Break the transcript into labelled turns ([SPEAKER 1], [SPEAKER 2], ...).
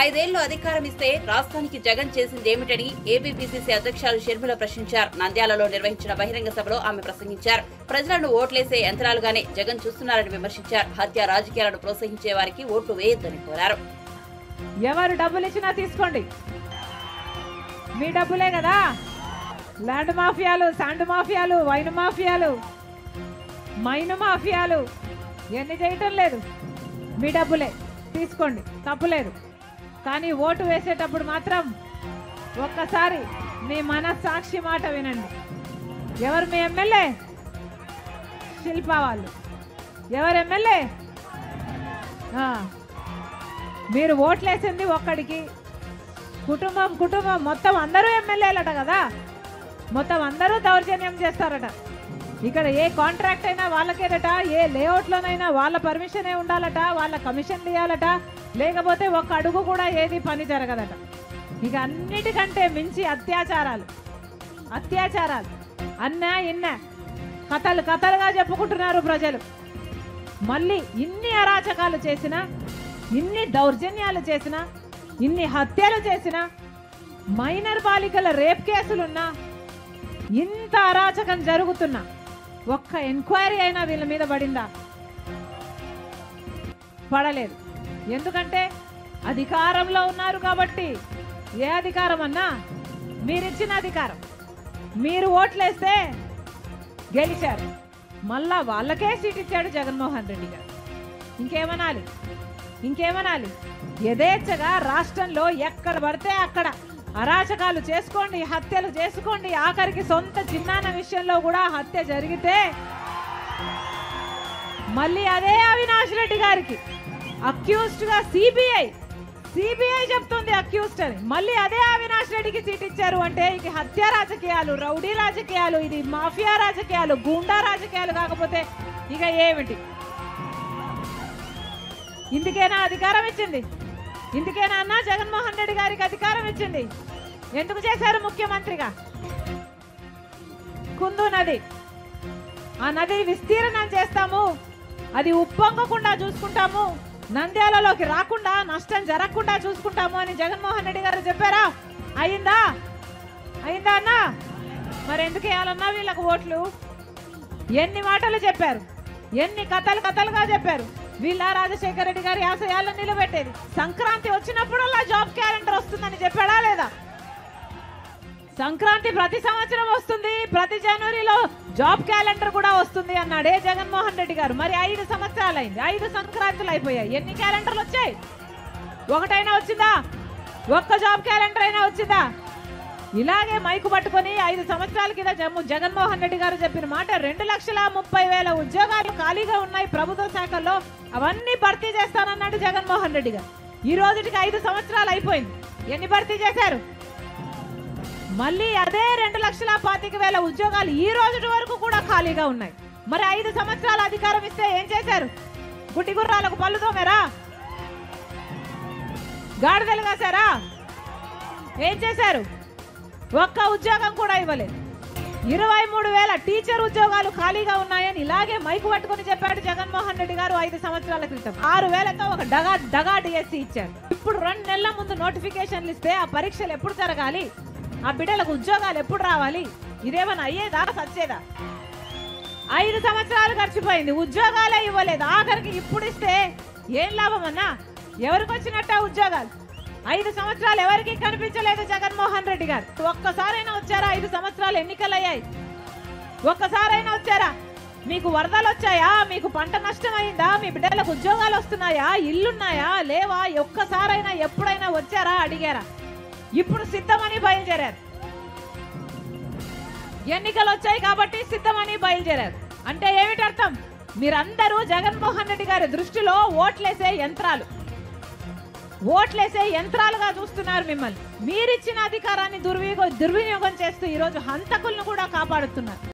[SPEAKER 1] 5 ఏళ్లు అధికారం ఇస్తే రాష్ట్రానికి జగన్ చేసిందేమిటని ఏపీపీసీసీ అధ్యక్షులు షర్మిల ప్రశ్నించారు. నంద్యాలలో నిర్వహించిన బహిరంగ సభలో ఆమె ప్రసంగించారు. ప్రజలను ఓట్లేసే యంత్రాలుగానే జగన్ చూస్తున్నారని విమర్శించారు. హత్య రాజకీయాలను ప్రోత్సహించే వారికి ఓట్లు వేయొద్దని కోరారు.
[SPEAKER 2] ఎవరు డబ్బులు ఇచ్చినా తీసుకోండి, మీ డబ్బులే కదా. ల్యాండ్ మాఫియాలు, శాండ్ మాఫియాలు, వైన్ మాఫియాలు, మైన్ మాఫియాలు ఎన్ని చేయటం లేదు, మీ డబ్బులే తీసుకోండి, తప్పులేదు. కానీ ఓటు వేసేటప్పుడు మాత్రం ఒక్కసారి మీ మనస్సాక్షి మాట వినండి. ఎవరు మీ ఎమ్మెల్యే? శిల్పా వాళ్ళు. ఎవరు ఎమ్మెల్యే? మీరు ఓట్లేసింది ఒక్కడికి, కుటుంబం మొత్తం అందరూ ఎమ్మెల్యేలట కదా, మొత్తం అందరూ దౌర్జన్యం చేస్తారట. ఇక్కడ ఏ కాంట్రాక్ట్ అయినా వాళ్ళకేదట, ఏ లేఅవుట్లోనైనా వాళ్ళ పర్మిషనే ఉండాలట, వాళ్ళ కమిషన్లు ఇవ్వాలట, లేకపోతే ఒక్క అడుగు కూడా ఏది పని జరగదట. ఇక అన్నిటికంటే మించి అత్యాచారాలు అన్నా ఇన్నా కథలుగా చెప్పుకుంటున్నారు ప్రజలు. మళ్ళీ ఇన్ని అరాచకాలు చేసినా, ఇన్ని దౌర్జన్యాలు చేసినా, ఇన్ని హత్యలు చేసినా, మైనర్ బాలికల రేప్ కేసులున్నా, ఇంత అరాచకం జరుగుతున్నా ఒక్క ఎంక్వైరీ అయినా వీళ్ళ మీద పడిందా? పడలేదు. ఎందుకంటే అధికారంలో ఉన్నారు కాబట్టి. ఏ అధికారం అన్నా? మీరిచ్చిన అధికారం. మీరు ఓట్లేస్తే గెలిచారు, మళ్ళా వాళ్ళకే సీట్ ఇచ్చాడు జగన్మోహన్ రెడ్డి గారు. ఇంకేమనాలి? యథేచ్ఛగా రాష్ట్రంలో ఎక్కడ పడితే అక్కడ అరాచకాలు చేసుకోండి, హత్యలు చేసుకోండి. ఆఖరికి సొంత చిన్నాన్న విషయంలో కూడా హత్య జరిగితే మళ్ళీ అదే అవినాష్ రెడ్డి గారికి అక్యూజ్డ్ గా సిబిఐ చెప్తుంది అక్యూజ్డ్ అని. మళ్ళీ అదే అవినాష్ రెడ్డికి సీట్ ఇచ్చారు అంటే ఇక హత్య రాజకీయాలు, రౌడీ రాజకీయాలు, ఇది మాఫియా రాజకీయాలు, గూండా రాజకీయాలు కాకపోతే ఇక ఏమిటి? ఇందుకేనా అధికారం ఇచ్చింది? ఇందుకేనా అన్నా జగన్మోహన్ రెడ్డి గారికి అధికారం ఇచ్చింది? ఎందుకు చేశారు ముఖ్యమంత్రిగా? కుందు నది, ఆ నది విస్తీర్ణం చేస్తాము, అది ఉప్పొంగకుండా చూసుకుంటాము, నంద్యాలలోకి రాకుండా నష్టం జరగకుండా చూసుకుంటాము అని జగన్మోహన్ రెడ్డి గారు చెప్పారా? అయిందా అన్నా? మరి ఎందుకు వేయాలన్నా వీళ్ళకు ఓట్లు? ఎన్ని మాటలు చెప్పారు, ఎన్ని కథలుగా చెప్పారు. వీళ్ళ రాజశేఖర రెడ్డి గారి ఆశయాలను నిలబెట్టేది. సంక్రాంతి వచ్చినప్పుడల్లా జాబ్ క్యాలెండర్ వస్తుందని చెప్పాడా లేదా? సంక్రాంతి ప్రతి సంవత్సరం వస్తుంది, ప్రతి జనవరిలో జాబ్ క్యాలెండర్ కూడా వస్తుంది అన్నాడే జగన్మోహన్ రెడ్డి గారు. మరి 5 సంవత్సరాలు అయింది, 5 సంక్రాంతులు అయిపోయాయి. ఎన్ని క్యాలెండర్లు వచ్చాయి? ఒకటైనా వచ్చిందా? ఒక్క జాబ్ క్యాలెండర్ అయినా వచ్చిందా? ఇలాగే మైకు పట్టుకొని 5 సంవత్సరాల కింద జగన్మోహన్ రెడ్డి గారు చెప్పిన మాట 2,30,000 ఉద్యోగాలు ఖాళీగా ఉన్నాయి ప్రభుత్వ శాఖల్లో, అవన్నీ భర్తీ చేస్తానన్నాడు జగన్మోహన్ రెడ్డి గారు. ఈ రోజుకి 5 సంవత్సరాలు అయిపోయింది. ఎన్ని భర్తీ చేశారు? మళ్ళీ అదే 2,25,000 ఉద్యోగాలు ఈ రోజు వరకు కూడా ఖాళీగా ఉన్నాయి. మరి 5 సంవత్సరాల అధికారం ఇస్తే ఏం చేశారు? గుడ్డి గుర్రాలకు పళ్ళు తోమారా? గాడిదలు కాశారా? ఏం చేశారు? ఒక్క ఉద్యోగం కూడా ఇవ్వలేదు. 23,000 టీచర్ ఉద్యోగాలు ఖాళీగా ఉన్నాయని ఇలాగే మైకు పట్టుకుని చెప్పాడు జగన్మోహన్ రెడ్డి గారు 5 సంవత్సరాల క్రితం. 6,000తో ఒక డగా డిఎస్సి ఇచ్చారు. ఇప్పుడు 2 నెలల ముందు నోటిఫికేషన్లు ఇస్తే ఆ పరీక్షలు ఎప్పుడు జరగాలి, ఆ బిడ్డలకు ఉద్యోగాలు ఎప్పుడు రావాలి? ఇదేమన్నా అయ్యేదా? సచ్చేదా? 5 సంవత్సరాలు గడిచిపోయింది, ఉద్యోగాలే ఇవ్వలేదు. ఆఖరికి ఇప్పుడు ఇస్తే ఏం లాభం అన్నా? ఎవరికి వచ్చినట్ట ఉద్యోగాలు? 5 సంవత్సరాలు ఎవరికి కనిపించలేదు జగన్మోహన్ రెడ్డి గారు. ఒక్కసారైనా వచ్చారా? 5 సంవత్సరాలు ఎన్నికలు అయ్యాయి, ఒక్కసారైనా వచ్చారా? మీకు వరదలు వచ్చాయా? మీకు పంట నష్టం అయిందా? మీ బిడ్డలకు ఉద్యోగాలు వస్తున్నాయా? ఇల్లున్నాయా? లేవా? ఒక్కసారైనా ఎప్పుడైనా వచ్చారా? అడిగారా? ఇప్పుడు సిద్ధమని బయలుదేరారు. ఎన్నికలు వచ్చాయి కాబట్టి సిద్ధమని బయలుదేరారు. అంటే ఏమిటి అర్థం? మీరందరూ జగన్మోహన్ రెడ్డి గారి దృష్టిలో ఓట్లేసే యంత్రాలుగా చూస్తున్నారు మిమ్మల్ని. మీరిచ్చిన అధికారాన్ని దుర్వినియోగం చేస్తూ ఈరోజు హంతకులను కూడా కాపాడుతున్నారు.